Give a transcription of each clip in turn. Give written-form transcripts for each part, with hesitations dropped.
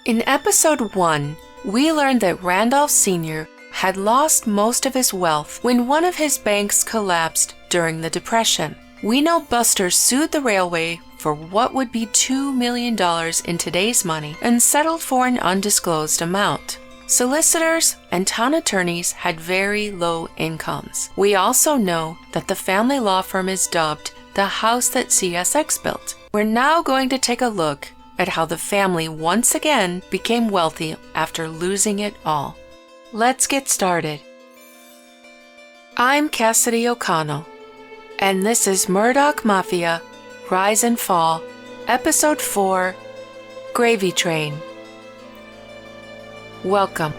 In episode 1, we learned that Randolph Sr. had lost most of his wealth when one of his banks collapsed during the Depression. We know Buster sued the railway for what would be $2 million in today's money and settled for an undisclosed amount. Solicitors and town attorneys had very low incomes. We also know that the family law firm is dubbed the house that CSX built. We're now going to take a look at how the family once again became wealthy after losing it all. Let's get started. I'm Cassidy O'Connell, and this is Murdaugh Mafia, Rise and Fall, Episode 4, Gravy Train. Welcome.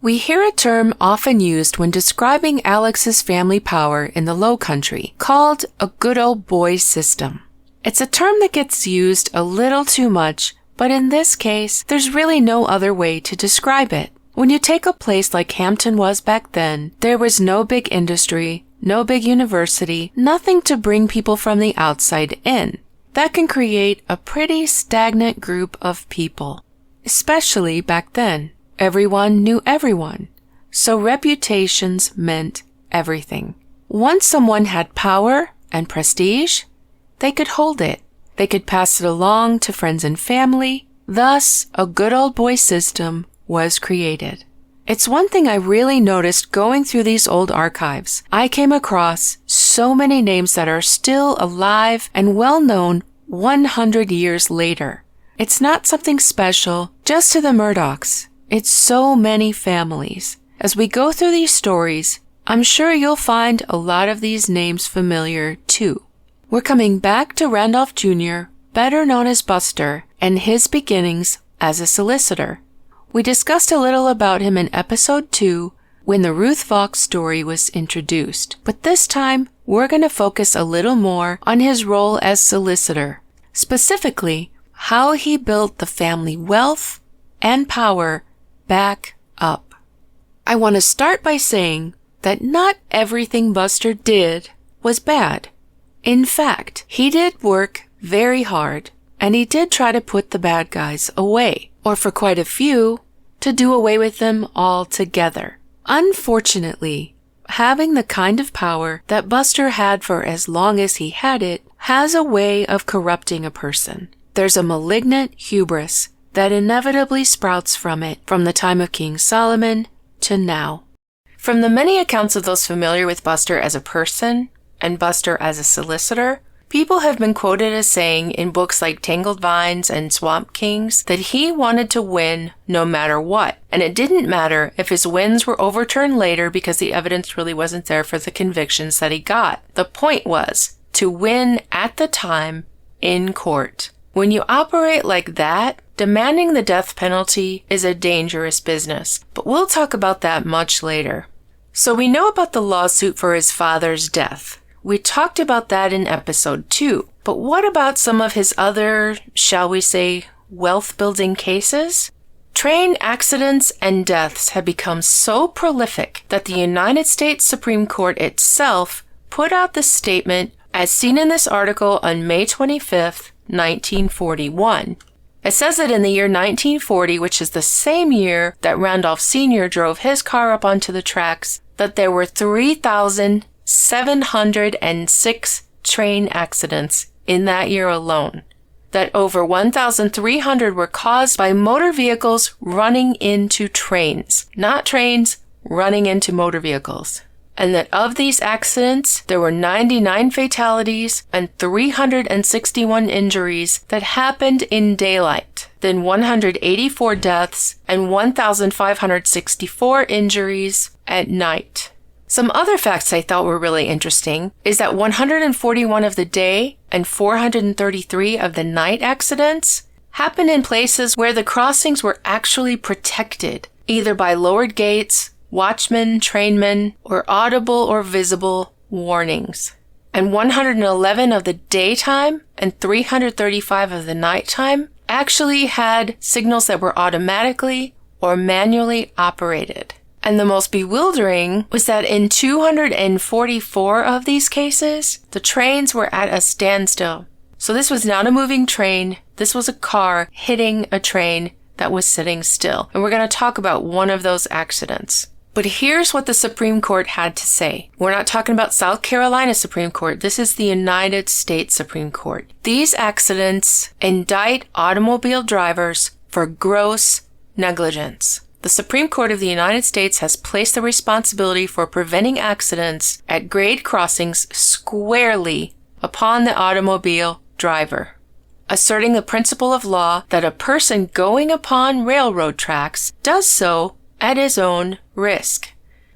We hear a term often used when describing Alex's family power in the Low Country, called a good old boy system. It's a term that gets used a little too much, but in this case, there's really no other way to describe it. When you take a place like Hampton was back then, there was no big industry, no big university, nothing to bring people from the outside in. That can create a pretty stagnant group of people, especially back then. Everyone knew everyone, so reputations meant everything. Once someone had power and prestige, they could hold it. They could pass it along to friends and family. Thus, a good old boy system was created. It's one thing I really noticed going through these old archives. I came across so many names that are still alive and well known 100 years later. It's not something special just to the Murdaughs. It's so many families. As we go through these stories, I'm sure you'll find a lot of these names familiar too. We're coming back to Randolph Jr., better known as Buster, and his beginnings as a solicitor. We discussed a little about him in episode 2 when the Ruth Vaughn story was introduced, but this time we're going to focus a little more on his role as solicitor, specifically how he built the family wealth and power back up. I want to start by saying that not everything Buster did was bad. In fact, he did work very hard, and he did try to put the bad guys away, or for quite a few, to do away with them altogether. Unfortunately, having the kind of power that Buster had for as long as he had it has a way of corrupting a person. There's a malignant hubris that inevitably sprouts from it from the time of King Solomon to now. From the many accounts of those familiar with Buster as a person and Buster as a solicitor, people have been quoted as saying in books like Tangled Vines and Swamp Kings that he wanted to win no matter what, and it didn't matter if his wins were overturned later because the evidence really wasn't there for the convictions that he got. The point was to win at the time in court. When you operate like that, demanding the death penalty is a dangerous business, but we'll talk about that much later. So we know about the lawsuit for his father's death. We talked about that in episode 2, but what about some of his other, shall we say, wealth-building cases? Train accidents and deaths have become so prolific that the United States Supreme Court itself put out the statement as seen in this article on May 25th, 1941. It says that in the year 1940, which is the same year that Randolph Sr. drove his car up onto the tracks, that there were 3,706 train accidents in that year alone. That over 1,300 were caused by motor vehicles running into trains. Not trains running into motor vehicles. and that of these accidents, there were 99 fatalities and 361 injuries that happened in daylight, then 184 deaths and 1,564 injuries at night. Some other facts I thought were really interesting is that 141 of the day and 433 of the night accidents happened in places where the crossings were actually protected, either by lowered gates, watchmen, trainmen, or audible or visible warnings. And 111 of the daytime and 335 of the nighttime actually had signals that were automatically or manually operated. And the most bewildering was that in 244 of these cases, the trains were at a standstill. So this was not a moving train. This was a car hitting a train that was sitting still. And we're going to talk about one of those accidents. But here's what the Supreme Court had to say. We're not talking about South Carolina Supreme Court. This is the United States Supreme Court. These accidents indict automobile drivers for gross negligence. The Supreme Court of the United States has placed the responsibility for preventing accidents at grade crossings squarely upon the automobile driver, asserting the principle of law that a person going upon railroad tracks does so at his own risk.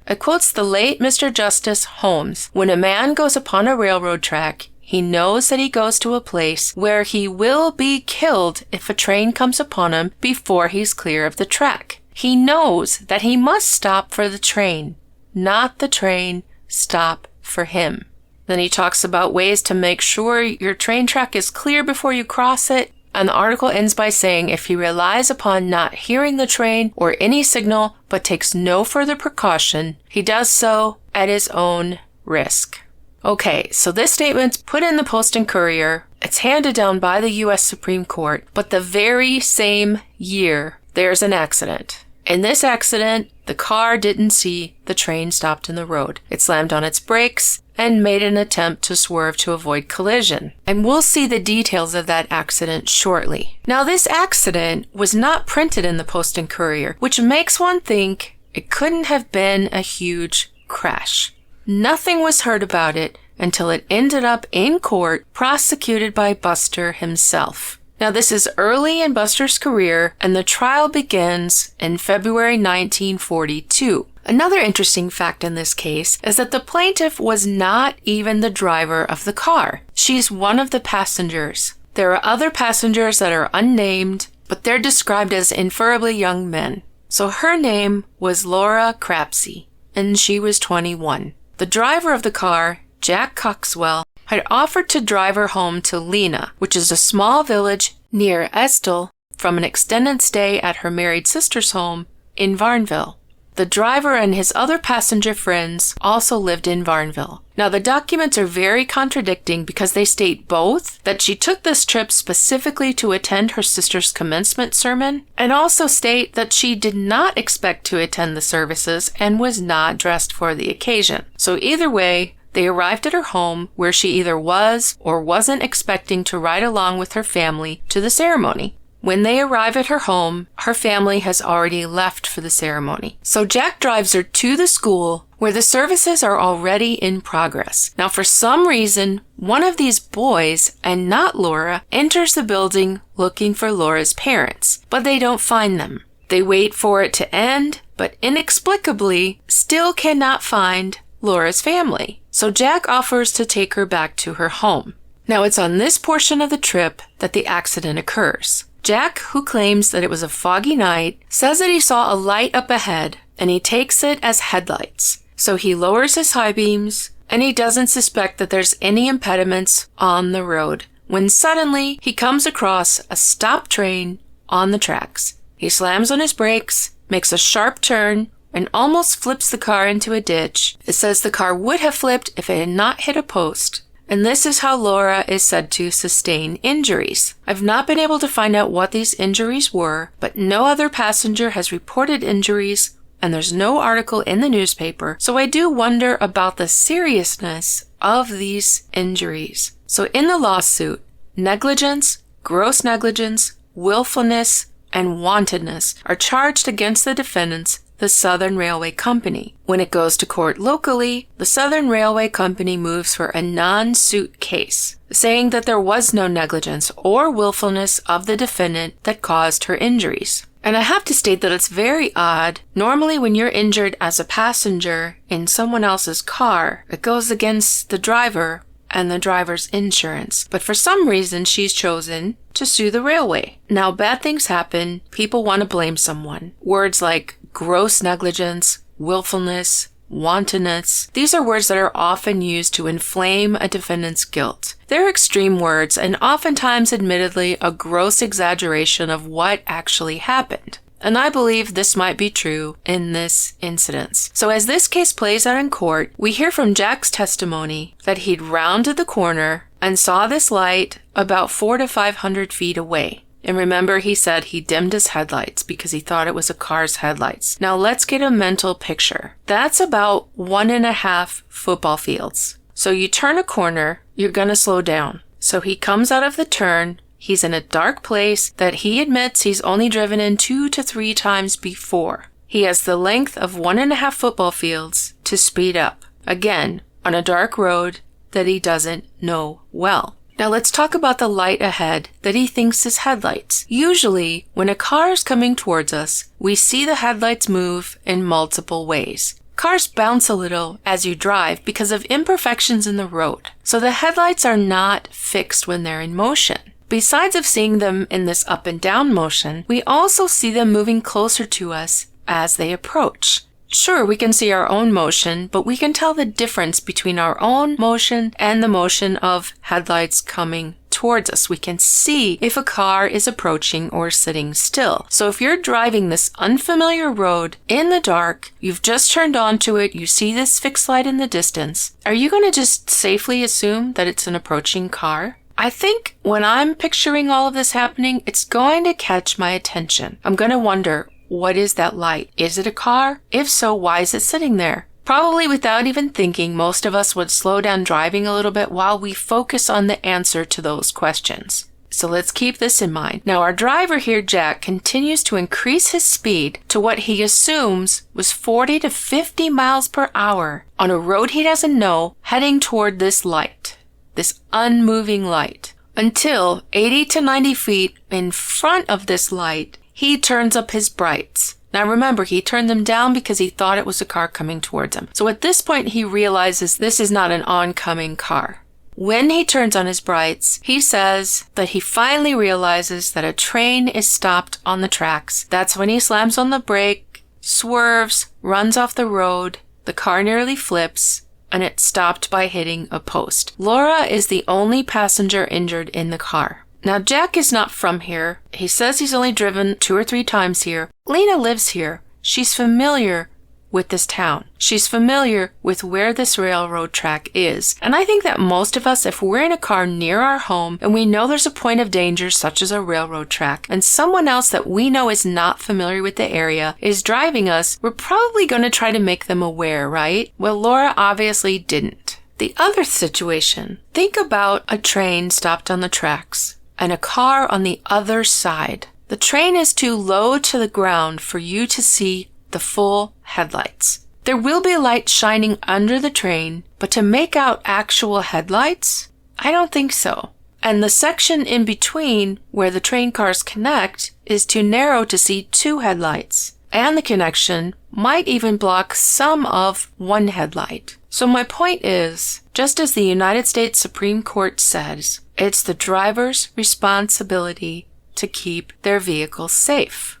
It quotes the late Mr. Justice Holmes, "When a man goes upon a railroad track, he knows that he goes to a place where he will be killed if a train comes upon him before he's clear of the track. He knows that he must stop for the train, not the train stop for him." Then he talks about ways to make sure your train track is clear before you cross it. And the article ends by saying if he relies upon not hearing the train or any signal but takes no further precaution, he does so at his own risk. Okay, so this statement's put in the Post and Courier. It's handed down by the U.S. Supreme Court, but the very same year, there's an accident. In this accident, the car didn't see the train stopped in the road. It slammed on its brakes and made an attempt to swerve to avoid collision. And we'll see the details of that accident shortly. Now, this accident was not printed in the Post and Courier, which makes one think it couldn't have been a huge crash. Nothing was heard about it until it ended up in court, prosecuted by Buster himself. Now, this is early in Buster's career, and the trial begins in February 1942. Another interesting fact in this case is that the plaintiff was not even the driver of the car. She's one of the passengers. There are other passengers that are unnamed, but they're described as inferably young men. So her name was Laura Crapsey, and she was 21. The driver of the car, Jack Coxwell, had offered to drive her home to Lena, which is a small village near Estill, from an extended stay at her married sister's home in Varnville. The driver and his other passenger friends also lived in Varnville. Now, the documents are very contradicting because they state both that she took this trip specifically to attend her sister's commencement sermon, and also state that she did not expect to attend the services and was not dressed for the occasion. So either way, they arrived at her home where she either was or wasn't expecting to ride along with her family to the ceremony. When they arrive at her home, her family has already left for the ceremony. So Jack drives her to the school where the services are already in progress. Now, for some reason, one of these boys, and not Laura, enters the building looking for Laura's parents, but they don't find them. They wait for it to end, but inexplicably still cannot find Laura's family. So Jack offers to take her back to her home. Now, it's on this portion of the trip that the accident occurs. Jack, who claims that it was a foggy night, says that he saw a light up ahead, and he takes it as headlights. So he lowers his high beams, and he doesn't suspect that there's any impediments on the road, when suddenly he comes across a stopped train on the tracks. He slams on his brakes, makes a sharp turn, and almost flips the car into a ditch. It says the car would have flipped if it had not hit a post. And this is how Laura is said to sustain injuries. I've not been able to find out what these injuries were, but no other passenger has reported injuries, and there's no article in the newspaper, so I do wonder about the seriousness of these injuries. So in the lawsuit, negligence, gross negligence, willfulness, and wantonness are charged against the defendants the Southern Railway Company. When it goes to court locally, the Southern Railway Company moves for a non-suit case, saying that there was no negligence or willfulness of the defendant that caused her injuries. And I have to state that it's very odd. Normally when you're injured as a passenger in someone else's car, it goes against the driver and the driver's insurance. But for some reason, she's chosen to sue the railway. Now, bad things happen. People want to blame someone. Words like gross negligence, willfulness, wantonness. These are words that are often used to inflame a defendant's guilt. They're extreme words and oftentimes, admittedly, a gross exaggeration of what actually happened. And I believe this might be true in this incident. So as this case plays out in court, we hear from Jack's testimony that he'd rounded the corner and saw this light about 400 to 500 feet away. And remember, he said he dimmed his headlights because he thought it was a car's headlights. Now let's get a mental picture. That's about 1.5 football fields. So you turn a corner, you're going to slow down. So he comes out of the turn. He's in a dark place that he admits he's only driven in 2 to 3 times before. He has the length of 1.5 football fields to speed up. Again, on a dark road that he doesn't know well. Now let's talk about the light ahead that he thinks is headlights. Usually, when a car is coming towards us, we see the headlights move in multiple ways. Cars bounce a little as you drive because of imperfections in the road. So the headlights are not fixed when they're in motion. Besides of seeing them in this up and down motion, we also see them moving closer to us as they approach. Sure, we can see our own motion, but we can tell the difference between our own motion and the motion of headlights coming towards us. We can see if a car is approaching or sitting still. So if you're driving this unfamiliar road in the dark, you've just turned onto it, you see this fixed light in the distance, are you going to just safely assume that it's an approaching car? I think when I'm picturing all of this happening, it's going to catch my attention. I'm going to wonder, what is that light? Is it a car? If so, why is it sitting there? Probably without even thinking, most of us would slow down driving a little bit while we focus on the answer to those questions. So let's keep this in mind. Now our driver here, Jack, continues to increase his speed to what he assumes was 40 to 50 miles per hour on a road he doesn't know, heading toward this light, this unmoving light, until 80 to 90 feet in front of this light, he turns up his brights. Now remember, he turned them down because he thought it was a car coming towards him. So at this point, he realizes this is not an oncoming car. When he turns on his brights, he says that he finally realizes that a train is stopped on the tracks. That's when he slams on the brake, swerves, runs off the road, the car nearly flips, and it stopped by hitting a post. Laura is the only passenger injured in the car. Now, Jack is not from here. He says he's only driven 2 or 3 times here. Lena lives here. She's familiar with this town. She's familiar with where this railroad track is. And I think that most of us, if we're in a car near our home and we know there's a point of danger such as a railroad track, and someone else that we know is not familiar with the area is driving us, we're probably going to try to make them aware, right? Well, Laura obviously didn't. The other situation, think about a train stopped on the tracks and a car on the other side. The train is too low to the ground for you to see the full headlights. There will be light shining under the train, but to make out actual headlights, I don't think so. And the section in between where the train cars connect is too narrow to see 2 headlights. And the connection might even block some of one headlight. So my point is, just as the United States Supreme Court says, it's the driver's responsibility to keep their vehicle safe.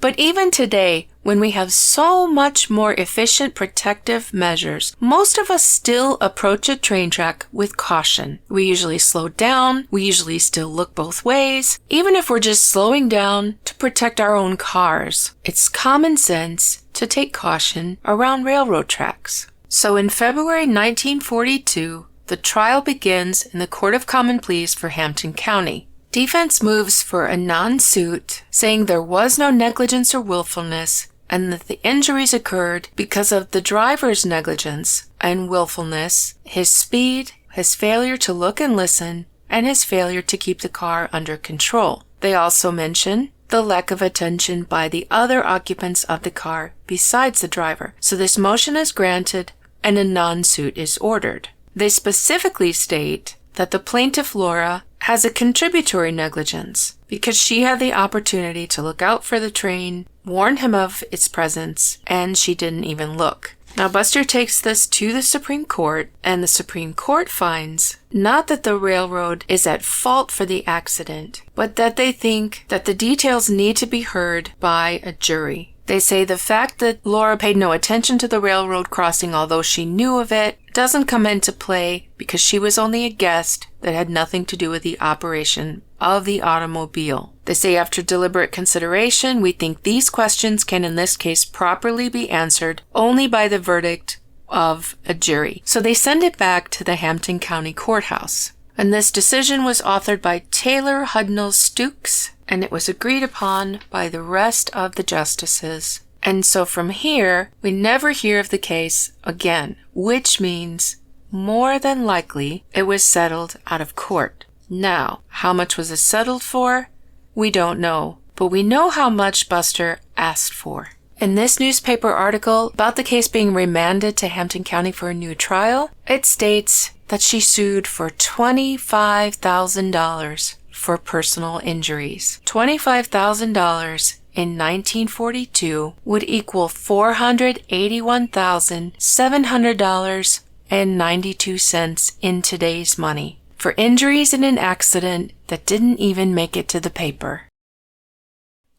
But even today, when we have so much more efficient protective measures, most of us still approach a train track with caution. We usually slow down. We usually still look both ways. Even if we're just slowing down to protect our own cars, it's common sense to take caution around railroad tracks. So in February 1942, the trial begins in the Court of Common Pleas for Hampton County. Defense moves for a non-suit, saying there was no negligence or willfulness, and that the injuries occurred because of the driver's negligence and willfulness, his speed, his failure to look and listen, and his failure to keep the car under control. They also mention the lack of attention by the other occupants of the car besides the driver. So this motion is granted and a non-suit is ordered. They specifically state that the plaintiff Laura has a contributory negligence because she had the opportunity to look out for the train, warn him of its presence, and she didn't even look. Now Buster takes this to the Supreme Court, and the Supreme Court finds not that the railroad is at fault for the accident, but that they think that the details need to be heard by a jury. They say the fact that Laura paid no attention to the railroad crossing, although she knew of it, doesn't come into play because she was only a guest that had nothing to do with the operation of the automobile. They say after deliberate consideration, we think these questions can in this case properly be answered only by the verdict of a jury. So they send it back to the Hampton County Courthouse. And this decision was authored by Taylor Hudnall Stooks, and it was agreed upon by the rest of the justices. And so from here, we never hear of the case again, which means more than likely it was settled out of court. Now, how much was it settled for? We don't know, but we know how much Buster asked for. In this newspaper article about the case being remanded to Hampton County for a new trial, it states that she sued for $25,000 for personal injuries. $25,000 in 1942 would equal $481,700.92 in today's money for injuries in an accident that didn't even make it to the paper.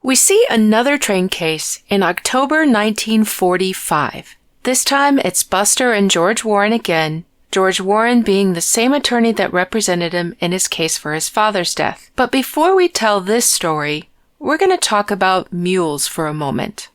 We see another train case in October 1945. This time it's Buster and George Warren again, George Warren being the same attorney that represented him in his case for his father's death. But before we tell this story, we're going to talk about mules for a moment.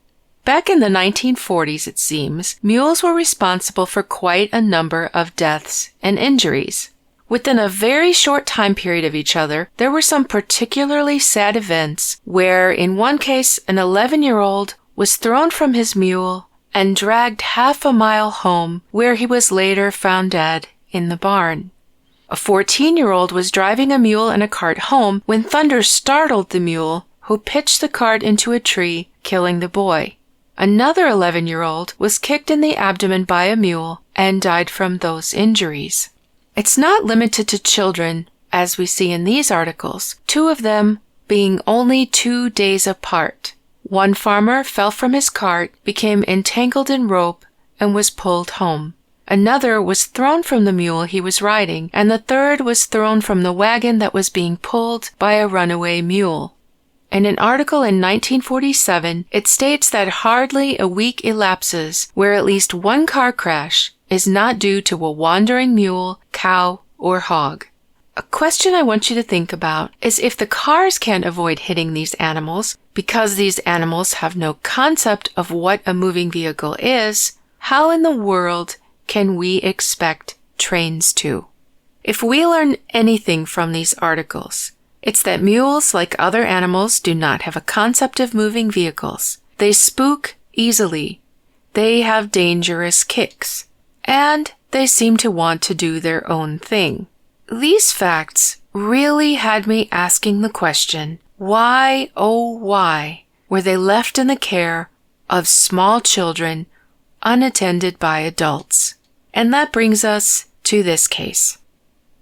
Back in the 1940s, it seems, mules were responsible for quite a number of deaths and injuries. Within a very short time period of each other, there were some particularly sad events where, in one case, an 11-year-old was thrown from his mule and dragged half a mile home, where he was later found dead in the barn. A 14-year-old was driving a mule and a cart home when thunder startled the mule, who pitched the cart into a tree, killing the boy. Another 11-year-old was kicked in the abdomen by a mule and died from those injuries. It's not limited to children, as we see in these articles, two of them being only 2 days apart. One farmer fell from his cart, became entangled in rope, and was pulled home. Another was thrown from the mule he was riding, and the third was thrown from the wagon that was being pulled by a runaway mule. In an article in 1947, it states that hardly a week elapses where at least one car crash is not due to a wandering mule, cow, or hog. A question I want you to think about is if the cars can't avoid hitting these animals because these animals have no concept of what a moving vehicle is, how in the world can we expect trains to? If we learn anything from these articles, it's that mules, like other animals, do not have a concept of moving vehicles. They spook easily. They have dangerous kicks. And they seem to want to do their own thing. These facts really had me asking the question, why, oh why, were they left in the care of small children unattended by adults? And that brings us to this case.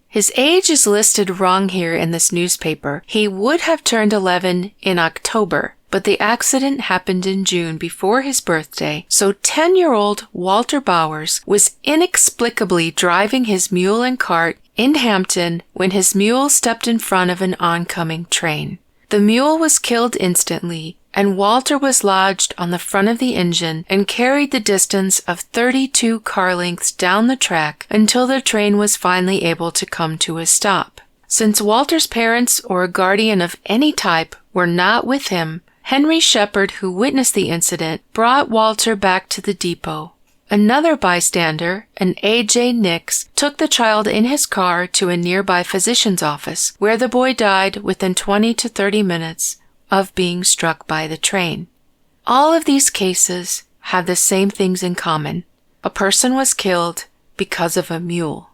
His age is listed wrong here in this newspaper. He would have turned 11 in October, but the accident happened in June before his birthday, so 10-year-old Walter Bowers was inexplicably driving his mule and cart in Hampton when his mule stepped in front of an oncoming train. The mule was killed instantly, and Walter was lodged on the front of the engine and carried the distance of 32 car lengths down the track until the train was finally able to come to a stop. Since Walter's parents or a guardian of any type were not with him, Henry Shepard, who witnessed the incident, brought Walter back to the depot. Another bystander, an A.J. Nix, took the child in his car to a nearby physician's office, where the boy died within 20 to 30 minutes of being struck by the train. All of these cases have the same things in common. A person was killed because of a mule.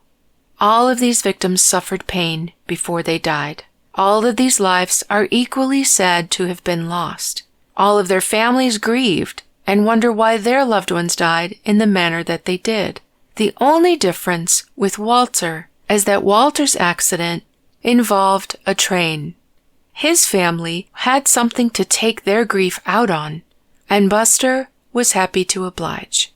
All of these victims suffered pain before they died. All of these lives are equally sad to have been lost. All of their families grieved and wonder why their loved ones died in the manner that they did. The only difference with Walter is that Walter's accident involved a train. His family had something to take their grief out on, and Buster was happy to oblige.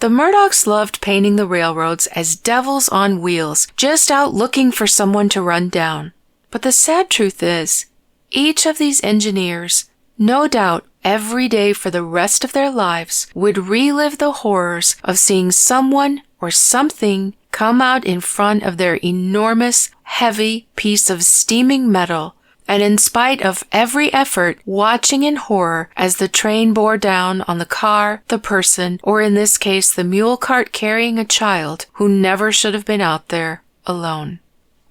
The Murdaughs loved painting the railroads as devils on wheels, just out looking for someone to run down. But the sad truth is, each of these engineers, no doubt every day for the rest of their lives, would relive the horrors of seeing someone or something come out in front of their enormous, heavy piece of steaming metal, and in spite of every effort, watching in horror as the train bore down on the car, the person, or in this case the mule cart carrying a child who never should have been out there alone.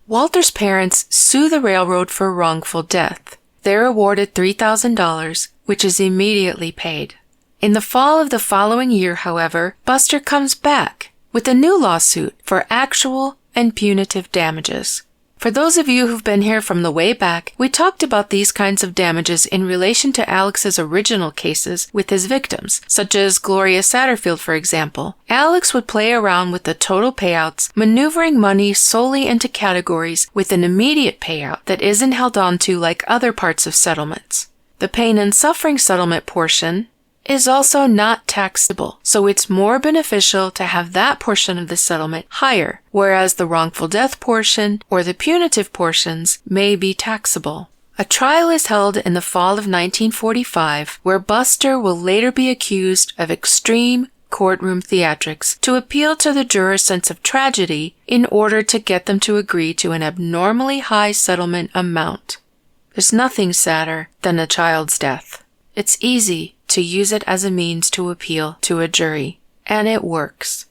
Walter's parents sue the railroad for wrongful death. They're awarded $3,000, which is immediately paid. In the fall of the following year, however, Buster comes back with a new lawsuit for actual and punitive damages. For those of you who've been here from the way back, we talked about these kinds of damages in relation to Alex's original cases with his victims, such as Gloria Satterfield, for example. Alex would play around with the total payouts, maneuvering money solely into categories with an immediate payout that isn't held on to like other parts of settlements. The pain and suffering settlement portion is also not taxable, so it's more beneficial to have that portion of the settlement higher, whereas the wrongful death portion or the punitive portions may be taxable. A trial is held in the fall of 1945 where Buster will later be accused of extreme courtroom theatrics to appeal to the jurors' sense of tragedy in order to get them to agree to an abnormally high settlement amount. There's nothing sadder than a child's death. It's easy to use it as a means to appeal to a jury, and it works.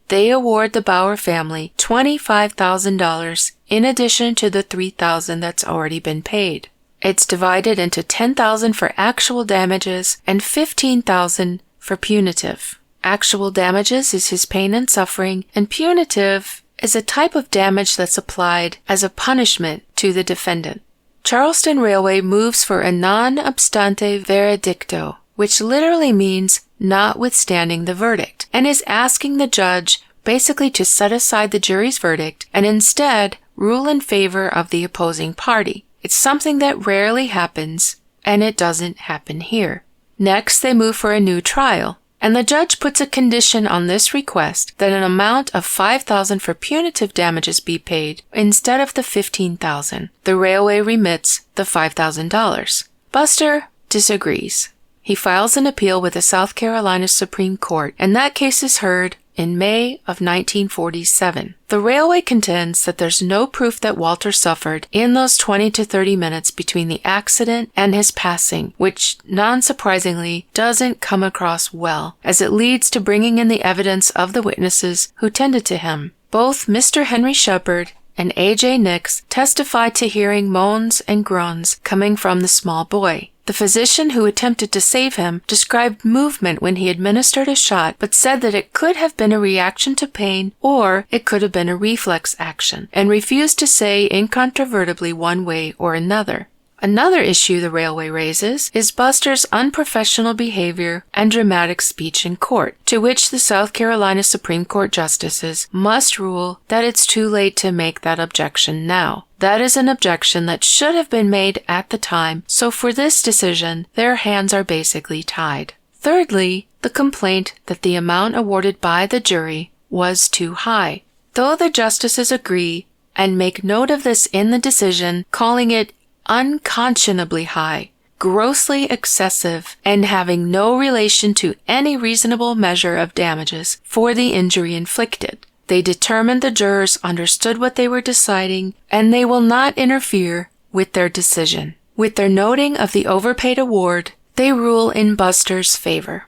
They award the Bauer family $25,000 in addition to the $3,000 that's already been paid. It's divided into $10,000 for actual damages and $15,000 for punitive. Actual damages is his pain and suffering, and punitive is a type of damage that's applied as a punishment to the defendant. Charleston Railway moves for a non obstante veredicto, which literally means notwithstanding the verdict, and is asking the judge basically to set aside the jury's verdict and instead rule in favor of the opposing party. It's something that rarely happens, and it doesn't happen here. Next, they move for a new trial, and the judge puts a condition on this request that an amount of $5,000 for punitive damages be paid instead of the $15,000. The railway remits the $5,000. Buster disagrees. He files an appeal with the South Carolina Supreme Court, and that case is heard in May of 1947. The railway contends that there's no proof that Walter suffered in those 20 to 30 minutes between the accident and his passing, which, non-surprisingly, doesn't come across well, as it leads to bringing in the evidence of the witnesses who tended to him. Both Mr. Henry Shepard and A.J. Nix testified to hearing moans and groans coming from the small boy. The physician who attempted to save him described movement when he administered a shot, but said that it could have been a reaction to pain or it could have been a reflex action, and refused to say incontrovertibly one way or another. Another issue the railway raises is Buster's unprofessional behavior and dramatic speech in court, to which the South Carolina Supreme Court justices must rule that it's too late to make that objection now. That is an objection that should have been made at the time, so for this decision, their hands are basically tied. Thirdly, the complaint that the amount awarded by the jury was too high. Though the justices agree and make note of this in the decision, calling it unconscionably high, grossly excessive, and having no relation to any reasonable measure of damages for the injury inflicted. They determined the jurors understood what they were deciding, and they will not interfere with their decision. With their noting of the overpaid award, they rule in Buster's favor.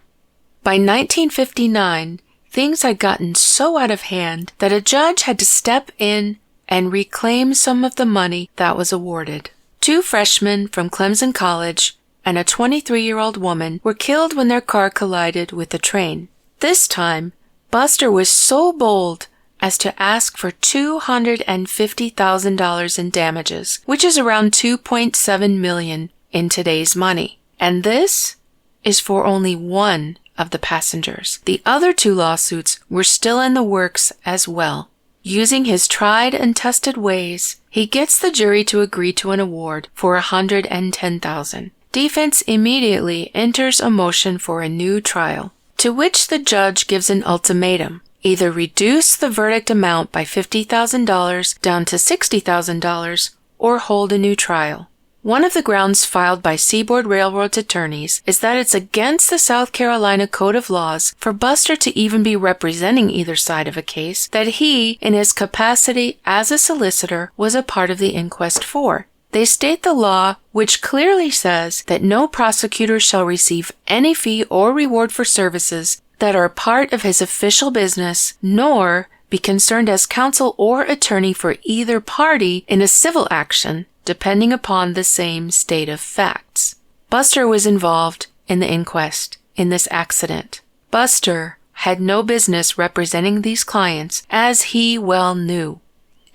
By 1959, things had gotten so out of hand that a judge had to step in and reclaim some of the money that was awarded. 2 freshmen from Clemson College and a 23-year-old woman were killed when their car collided with the train. This time, Buster was so bold as to ask for $250,000 in damages, which is around $2.7 million in today's money. And this is for only one of the passengers. The other two lawsuits were still in the works as well. Using his tried and tested ways, he gets the jury to agree to an award for $110,000. Defense immediately enters a motion for a new trial, to which the judge gives an ultimatum: either reduce the verdict amount by $50,000 down to $60,000 or hold a new trial. One of the grounds filed by Seaboard Railroad's attorneys is that it's against the South Carolina Code of Laws for Buster to even be representing either side of a case that he, in his capacity as a solicitor, was a part of the inquest for. They state the law, which clearly says that no prosecutor shall receive any fee or reward for services that are part of his official business, nor be concerned as counsel or attorney for either party in a civil action, depending upon the same state of facts. Buster was involved in the inquest in this accident. Buster had no business representing these clients, as he well knew,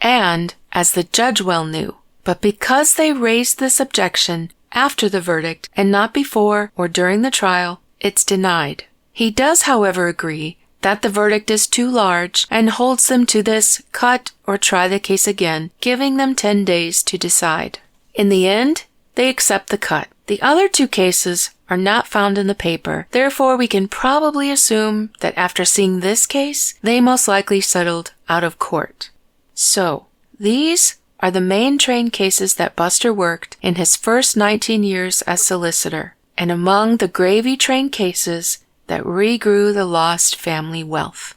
and as the judge well knew. But because they raised this objection after the verdict and not before or during the trial, it's denied. He does, however, agree that the verdict is too large and holds them to this cut or try the case again, giving them 10 days to decide. In the end, they accept the cut. The other two cases are not found in the paper, therefore we can probably assume that after seeing this case, they most likely settled out of court. So, these are the main train cases that Buster worked in his first 19 years as solicitor, and among the gravy train cases that regrew the lost family wealth.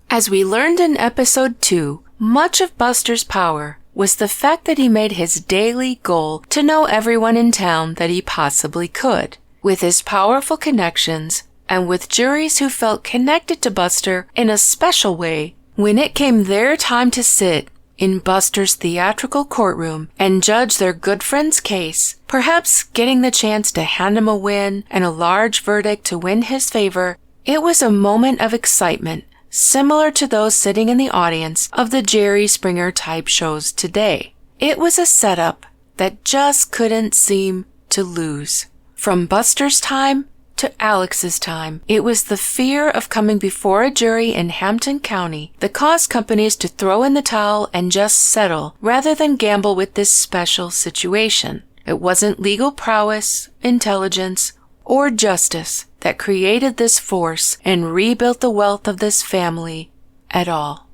As we learned in episode 2, much of Buster's power was the fact that he made his daily goal to know everyone in town that he possibly could. With his powerful connections, and with juries who felt connected to Buster in a special way, when it came their time to sit in Buster's theatrical courtroom and judge their good friend's case, perhaps getting the chance to hand him a win and a large verdict to win his favor, it was a moment of excitement similar to those sitting in the audience of the Jerry Springer type shows today. It was a setup that just couldn't seem to lose. From Buster's time to Alex's time, it was the fear of coming before a jury in Hampton County that caused companies to throw in the towel and just settle rather than gamble with this special situation. It wasn't legal prowess, intelligence, or justice that created this force and rebuilt the wealth of this family at all.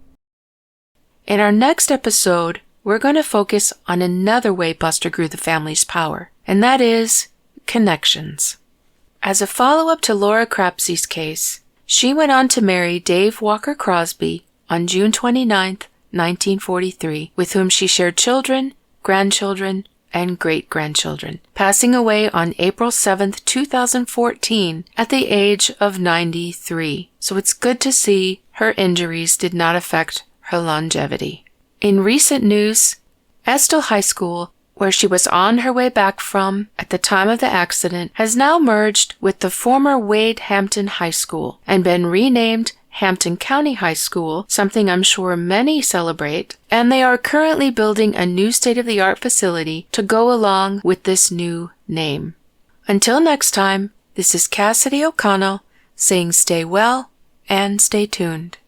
In our next episode, we're going to focus on another way Buster grew the family's power, and that is connections. As a follow-up to Laura Crapsey's case, she went on to marry Dave Walker Crosby on June 29, 1943, with whom she shared children, grandchildren, and great-grandchildren, passing away on April 7, 2014, at the age of 93. So it's good to see her injuries did not affect her longevity. In recent news, Estill High School, where she was on her way back from at the time of the accident, has now merged with the former Wade Hampton High School and been renamed Hampton County High School, something I'm sure many celebrate, and they are currently building a new state-of-the-art facility to go along with this new name. Until next time, this is Cassidy O'Connell saying stay well and stay tuned.